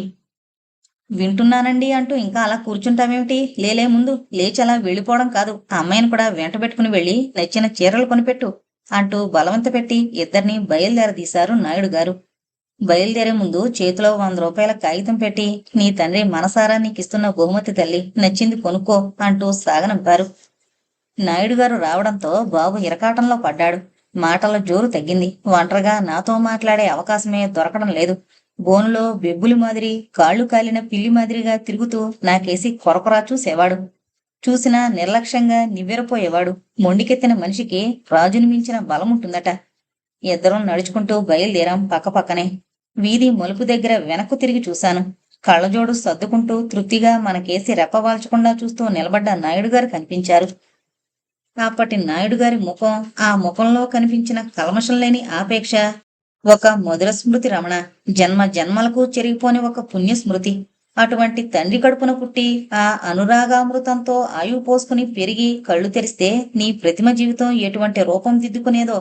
వింటున్నానండి అంటూ ఇంకా అలా కూర్చుంటామేమిటి? లేలే, ముందు లేచి అలా వెళ్ళిపోవడం కాదు, ఆ అమ్మాయిని కూడా వెంట పెట్టుకుని వెళ్ళి నచ్చిన చీరలు కొనిపెట్టు అంటూ బలవంత పెట్టి ఇద్దరిని బయలుదేరదీశారు నాయుడు గారు. బయలుదేరే ముందు చేతిలో 100 రూపాయల కాగితం పెట్టి, నీ తండ్రి మనసారా నీకిస్తున్న బహుమతి తల్లి, నచ్చింది కొనుక్కో అంటూ సాగనంపారు. నాయుడు గారు రావడంతో బాబు ఇరకాటంలో పడ్డాడు. మాటల జోరు తగ్గింది. ఒంటరిగా నాతో మాట్లాడే అవకాశమే దొరకడం లేదు. బోనులో బెబ్బులి మాదిరి, కాళ్ళు కాలిన పిల్లి మాదిరిగా తిరుగుతూ నాకేసి కొరకొరా చూసేవాడు. చూసినా నిర్లక్ష్యంగా నివ్వెరపోయేవాడు. మొండికెత్తిన మనిషికి రాజుని మించిన బలముంటుందట. ఇద్దరం నడుచుకుంటూ బయలుదేరాం పక్కపక్కనే. వీధి మలుపు దగ్గర వెనక్కు తిరిగి చూశాను. కళ్ళజోడు సర్దుకుంటూ తృప్తిగా మనకేసి రెప్పవాల్చకుండా చూస్తూ నిలబడ్డ నాయుడు గారు కనిపించారు. అప్పటి నాయుడు గారి ముఖం, ఆ ముఖంలో కనిపించిన కల్మషం లేని ఆపేక్ష ఒక మధుర స్మృతి రమణ. జన్మ జన్మలకు చెరిగిపోని ఒక పుణ్య స్మృతి. అటువంటి తండ్రి కడుపున పుట్టి ఆ అనురాగామృతంతో ఆయువు పోసుకుని పెరిగి కళ్ళు తెరిస్తే నీ ప్రతిమ జీవితం ఎటువంటి రూపం దిద్దుకునేదో,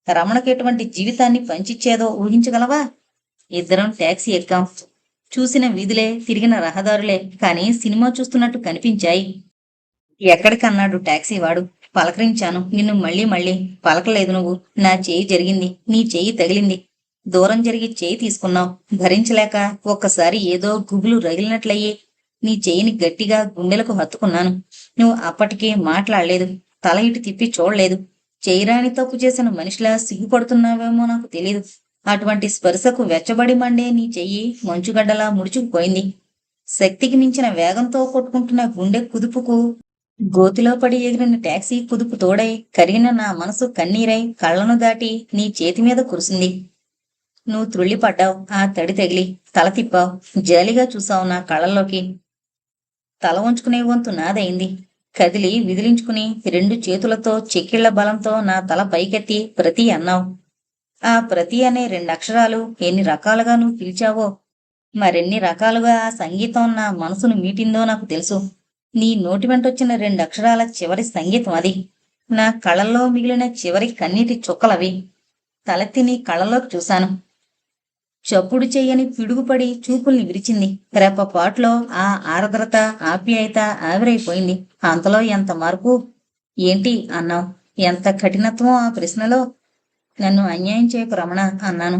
రమణకు ఎటువంటి జీవితాన్ని పంచిచ్చేదో ఊహించగలవా? ఇద్దరం టాక్సీ ఎక్కాం. చూసిన వీధులే, తిరిగిన రహదారులే, కాని సినిమా చూస్తున్నట్టు కనిపించాయి. ఎక్కడికన్నాడు టాక్సీ వాడు. పలకరించాను. నిన్ను మళ్ళీ మళ్ళీ. పలకలేదు నువ్వు. నా చేయి జరిగింది, నీ చేయి తగిలింది. దూరం జరిగి చేయి తీసుకున్నావు. భరించలేక ఒక్కసారి ఏదో గుబులు రగిలినట్లయి నీ చేయిని గట్టిగా గుండెలకు హత్తుకున్నాను. నువ్వు అప్పటికే మాట్లాడలేదు, తల ఇటు తిప్పి చూడలేదు. చేయరాని తప్పు చేసిన మనిషిలా సిగ్గుపడుతున్నావేమో నాకు తెలీదు. అటువంటి స్పర్శకు వెచ్చబడి మండే నీ చెయ్యి మంచుగడ్డలా ముడుచుకుపోయింది. శక్తికి మించిన వేగంతో కొట్టుకుంటున్న గుండె కుదుపుకు గోతిలో పడి ఎగిరిన టాక్సీ కుదుపు తోడై కరిగిన నా మనసు కన్నీరై కళ్ళను దాటి నీ చేతి మీద కురిసింది. నువ్వు త్రుళ్ళిపడ్డావు. ఆ తడి తగిలి తల తిప్పావు. జాలిగా చూసావు నా కళ్ళల్లోకి. తల ఉంచుకునే వంతు నాదైంది. కదిలి విదిలించుకుని 2 చేతులతో చెక్కిళ్ల బలంతో నా తల పైకెత్తి ప్రతి అన్నావు. ఆ ప్రతి అనే 2 అక్షరాలు ఎన్ని రకాలుగా నువ్వు పిలిచావో, మరెన్ని రకాలుగా ఆ సంగీతం నా మనసును మీటిందో నాకు తెలుసు. నీ నోటి వెంటొచ్చిన 2 అక్షరాల చివరి సంగీతం అది. నా కళ్ళల్లో మిగిలిన చివరి కన్నీటి చుక్కలవి. తలెత్తి నీ కళ్ళలోకి చూశాను. చప్పుడు చెయ్యని పిడుగుపడి చూపుల్ని విరిచింది. రెప్పపాట్లో ఆ ఆర్ద్రత, ఆప్యాయత ఆవిరైపోయింది. అంతలో ఎంత మార్పు! ఏంటి అన్నావు? ఎంత కఠినత్వం ఆ ప్రశ్నలో! నన్ను అన్యాయం చేయకు రమణ అన్నాను.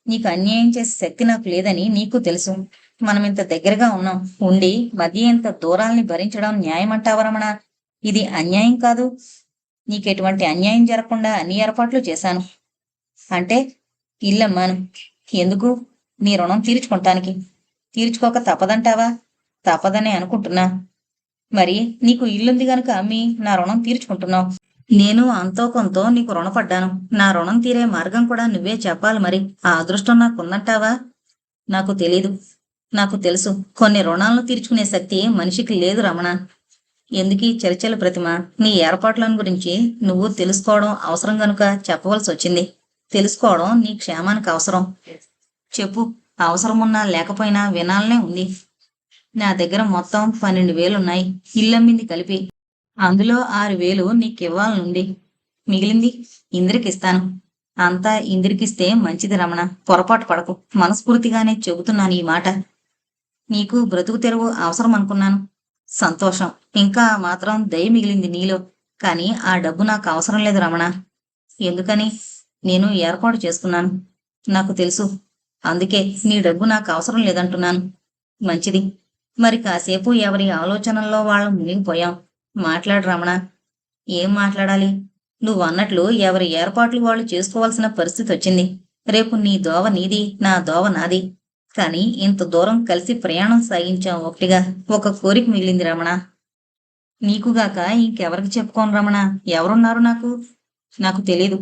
నీకు అన్యాయం చేసే శక్తి నాకు లేదని నీకు తెలుసు. మనం ఇంత దగ్గరగా ఉన్నాం. ఉండి మధ్య ఇంత దూరాల్ని భరించడం న్యాయమంటావా రమణ? ఇది అన్యాయం కాదు. నీకెటువంటి అన్యాయం జరగకుండా అన్ని ఏర్పాట్లు చేశాను. అంటే ఇల్లమ్మాను. ఎందుకు? నీ రుణం తీర్చుకుంటానికి. తీర్చుకోక తప్పదంటావా? తప్పదనే అనుకుంటున్నా. మరి నీకు ఇల్లుంది గనుక అమ్మి నా రుణం తీర్చుకుంటున్నావు. నేను అంతో కొంతో నీకు రుణపడ్డాను. నా రుణం తీరే మార్గం కూడా నువ్వే చెప్పాలి. మరి ఆ అదృష్టం నాకుందంటావా? నాకు తెలీదు. నాకు తెలుసు. కొన్ని రుణాలను తీర్చుకునే శక్తి మనిషికి లేదు రమణ. ఎందుకీ చర్చల ప్రతిమ? నీ ఏర్పాట్లను గురించి నువ్వు తెలుసుకోవడం అవసరం గనుక చెప్పవలసి వచ్చింది. తెలుసుకోవడం నీ క్షేమానికి అవసరం. చెప్పు. అవసరమున్నా లేకపోయినా వినాలనే ఉంది. నా దగ్గర మొత్తం 12,000 ఇల్లమ్మింది కలిపి. అందులో 6,000 నీకివ్వాలనుంది. మిగిలింది ఇంద్రికిస్తాను. అంతా ఇంద్రికిస్తే మంచిది రమణ. పొరపాటు పడకు. మనస్ఫూర్తిగానే చెబుతున్నాను ఈ మాట. నీకు బ్రతుకు తెరువు అవసరం అనుకున్నాను. సంతోషం. ఇంకా మాత్రం దయ మిగిలింది నీలో. కాని ఆ డబ్బు నాకు అవసరం లేదు రమణ. ఎందుకని? నేను ఏర్పాటు చేసుకున్నాను. నాకు తెలుసు. అందుకే నీ డబ్బు నాకు అవసరం లేదంటున్నాను. మంచిది. మరి కాసేపు ఎవరి ఆలోచనల్లో వాళ్ళం మునిగిపోయాం. మాట్లాడు రమణ. ఏం మాట్లాడాలి? నువ్వు అన్నట్లు ఎవరి ఏర్పాట్లు వాళ్ళు చేసుకోవాల్సిన పరిస్థితి వచ్చింది. రేపు నీ దోవ నీది, నా దోవ నాది. కానీ ఇంత దూరం కలిసి ప్రయాణం సాగించాం ఒకటిగా. ఒక కోరిక మిగిలింది రమణ. నీకుగాక ఇంకెవరికి చెప్పుకోను రమణ. ఎవరున్నారు నాకు? నాకు తెలీదు.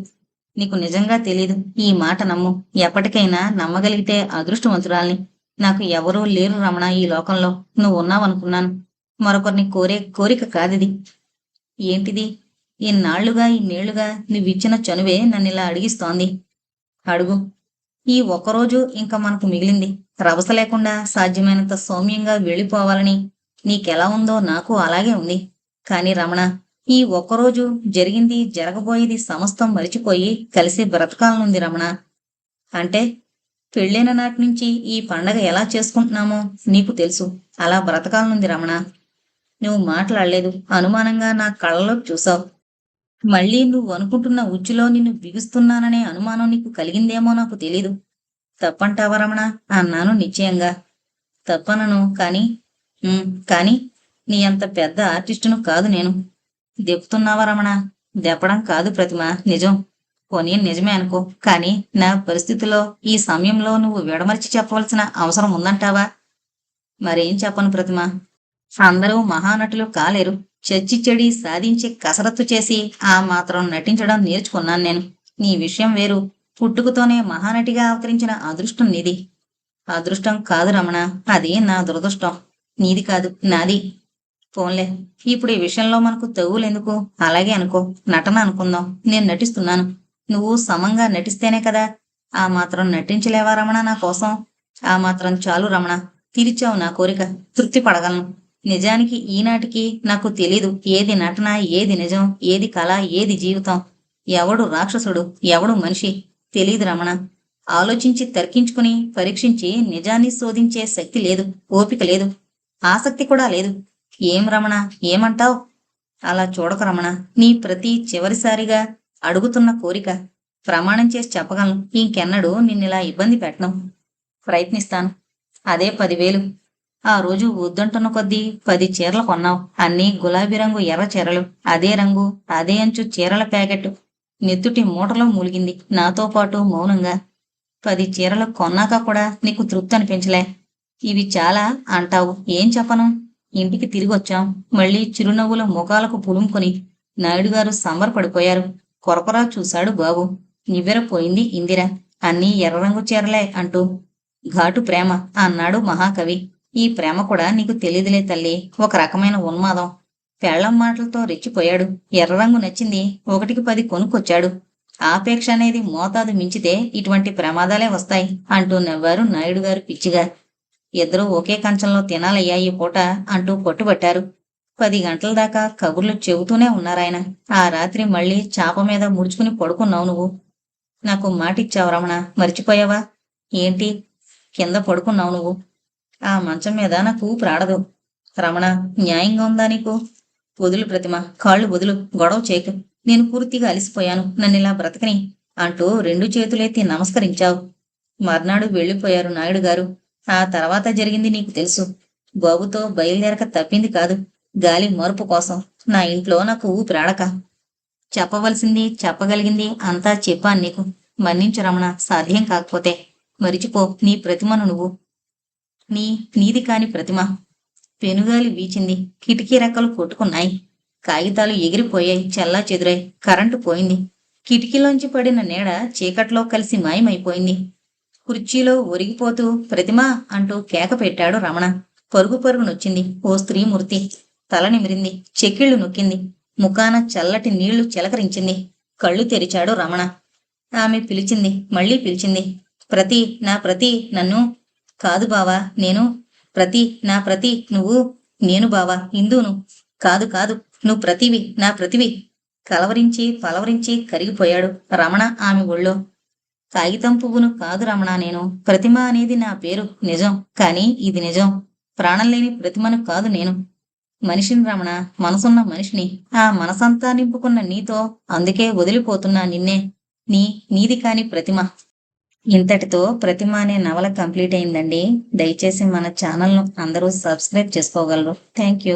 నీకు నిజంగా తెలీదు. ఈ మాట నమ్ము. ఎప్పటికైనా నమ్మగలిగితే అదృష్టవంతురాల్ని. నాకు ఎవరూ లేరు రమణ ఈ లోకంలో. నువ్వు ఉన్నావనుకున్నాను. మరొకరిని కోరే కోరిక కాదిది. ఏంటిది? ఇన్నేళ్లుగా నువ్విచ్చిన చనువే నన్నిలా అడిగిస్తోంది. అడుగు. ఈ ఒక్కరోజు ఇంక మనకు మిగిలింది. రభస లేకుండా సాధ్యమైనంత సౌమ్యంగా వెళ్ళిపోవాలని నీకెలా ఉందో నాకు అలాగే ఉంది. కాని రమణ, ఈ ఒక్కరోజు జరిగింది జరగబోయేది సమస్తం మరిచిపోయి కలిసి బ్రతకాలనుంది రమణ. అంటే పెళ్ళైన నాటి నుంచి ఈ పండగ ఎలా చేసుకుంటున్నామో నీకు తెలుసు. అలా బ్రతకాలనుంది రమణ. నువ్వు మాట్లాడలేదు. అనుమానంగా నా కళ్ళలోకి చూసావు. మళ్ళీ నువ్వు అనుకుంటున్న ఉచ్చులో నిన్ను బిగుస్తున్నాననే అనుమానం నీకు కలిగిందేమో నాకు తెలీదు. తప్పంటావా రమణ అన్నాను నిశ్చయంగా. తప్పనను. కాని నీ అంత పెద్ద ఆర్టిస్టును కాదు నేను. దెప్పుతున్నావా రమణ? దెప్పడం కాదు ప్రతిమ, నిజం. పోనీ నిజమే అనుకో. కాని నా పరిస్థితిలో ఈ సమయంలో నువ్వు విడమర్చి చెప్పవలసిన అవసరం ఉందంటావా? మరేం చెప్పను ప్రతిమ. అందరూ మహానటులు కాలేరు. చచ్చి చెడి సాధించి కసరత్తు చేసి ఆ మాత్రం నటించడం నేర్చుకున్నాను నేను. నీ విషయం వేరు. పుట్టుకతోనే మహానటిగా అవతరించిన అదృష్టం నీది. అదృష్టం కాదు రమణ, అది నా దురదృష్టం. నీది కాదు, నాది. పోన్లే, ఇప్పుడు ఈ విషయంలో మనకు తగులెందుకు? అలాగే అనుకో. నటన అనుకుందాం. నేను నటిస్తున్నాను. నువ్వు సమంగా నటిస్తేనే కదా. ఆ మాత్రం నటించలేవా రమణ నా కోసం? ఆ మాత్రం చాలు రమణ. తీర్చావు నా కోరిక. తృప్తి పడగలను. నిజానికి ఈనాటికి నాకు తెలీదు ఏది నటన, ఏది నిజం, ఏది కళ, ఏది జీవితం. ఎవడు రాక్షసుడు, ఎవడు మనిషి తెలీదు రమణ. ఆలోచించి తర్కించుకుని పరీక్షించి నిజాన్ని శోధించే శక్తి లేదు, ఓపిక లేదు, ఆసక్తి కూడా లేదు. ఏం రమణ, ఏమంటావ్? అలా చూడక రమణ. నీ ప్రతి చివరిసారిగా అడుగుతున్న కోరిక. ప్రమాణం చేసి చెప్పగలను. ఇంకెన్నడూ నిన్నిలా ఇబ్బంది పెట్టను. ప్రయత్నిస్తాను. అదే 10,000. ఆ రోజు వద్దంటున్న కొద్దీ 10 చీరలు కొన్నావు. అన్నీ గులాబీ రంగు ఎర్ర చీరలు. అదే రంగు, అదే అంచు చీరల ప్యాకెట్ నెత్తుటి మూటలో మూలిగింది నాతో పాటు మౌనంగా. 10 చీరలు కొన్నాక కూడా నీకు తృప్తి అనిపించలే. ఇవి చాలా అంటావు. ఏం చెప్పను? ఇంటికి తిరిగొచ్చాం. మళ్ళీ చిరునవ్వుల ముఖాలకు పులుముకొని నాయుడుగారు సంబరపడిపోయారు. కొరకొరా చూశాడు బాబు. నివ్వెరపోయింది ఇందిర. అన్నీ ఎర్రరంగు చీరలే అంటూ. ఘాటు ప్రేమ అన్నాడు మహాకవి. ఈ ప్రేమ కూడా నీకు తెలియదులే తల్లి. ఒక రకమైన ఉన్మాదం. పెళ్లం మాటలతో రెచ్చిపోయాడు. ఎర్రరంగు నచ్చింది. 1కి 10 కొనుక్కొచ్చాడు. ఆపేక్ష అనేది మోతాదు మించితే ఇటువంటి ప్రమాదాలే వస్తాయి అంటూ నవ్వారు నాయుడు గారు పిచ్చిగా. ఇద్దరూ ఒకే కంచంలో తినాలయ్యా ఈ పూట అంటూ పట్టుబట్టారు. 10 గంటల దాకా కబుర్లు చెబుతూనే ఉన్నారాయన. ఆ రాత్రి మళ్ళీ చాప మీద ముడుచుకుని పడుకున్నావు నువ్వు. నాకు మాటిచ్చావు రమణ, మర్చిపోయావా? ఏంటి? కింద పడుకున్నావు నువ్వు. ఆ మంచం మీద నాకు ప్రాడదు. రమణ, న్యాయంగా ఉందా నీకు? వదులు ప్రతిమ, కాళ్ళు వదులు. గొడవ చేయకు. నేను పూర్తిగా అలిసిపోయాను. నన్నిలా బ్రతకని అంటూ 2 చేతులెత్తి నమస్కరించావు. మర్నాడు వెళ్ళిపోయారు నాయుడు గారు. ఆ తర్వాత జరిగింది నీకు తెలుసు. బాబుతో బయలుదేరక తప్పింది కాదు. గాలి మరుపు కోసం. నా ఇంట్లో నాకు ఊపిరాడక. చెప్పవలసింది చెప్పగలిగింది అంతా చెప్పాను నీకు. మన్నించు రమణ, సాధ్యం కాకపోతే. మరిచిపో నీ ప్రతిమను నువ్వు. నీది కాని ప్రతిమ. పెనుగాలి వీచింది. కిటికీ రెక్కలు కొట్టుకున్నాయి. కాగితాలు ఎగిరిపోయాయి, చెల్లా చెదురాయి. కరెంటు పోయింది. కిటికీలోంచి పడిన నీడ చీకట్లో కలిసి మాయమైపోయింది. కుర్చీలో ఒరిగిపోతూ ప్రతిమా అంటూ కేక పెట్టాడు రమణ. పరుగు పరుగునొచ్చింది ఓ స్త్రీమూర్తి. తల నిమిరింది. చెక్కిళ్లు నొక్కింది. ముఖాన చల్లటి నీళ్లు చిలకరించింది. కళ్ళు తెరిచాడు రమణ. ఆమె పిలిచింది. మళ్ళీ పిలిచింది. ప్రతి, నా ప్రతి, నన్ను. కాదు బావా, నేను. ప్రతి, నా ప్రతి, నువ్వు. నేను బావా, ఇందును. కాదు కాదు, నువ్వు ప్రతివి, నా ప్రతివి. కలవరించి పలవరించి కరిగిపోయాడు రమణ ఆమె ఒళ్ళో. కాగితం పువ్వును కాదు రమణ నేను. ప్రతిమ అనేది నా పేరు, నిజం. కానీ ఇది నిజం. ప్రాణం లేని ప్రతిమను కాదు నేను. మనిషిని రమణ, మనసున్న మనిషిని. ఆ మనసంతా నింపుకున్న నీతో. అందుకే వదిలిపోతున్నా నిన్నే. నీది కాని ప్రతిమ. ఇంతటితో ప్రతిమ అనే నవల కంప్లీట్ అయిందండి. దయచేసి మన ఛానల్ను అందరూ సబ్స్క్రైబ్ చేసుకోగలరు. Thank you.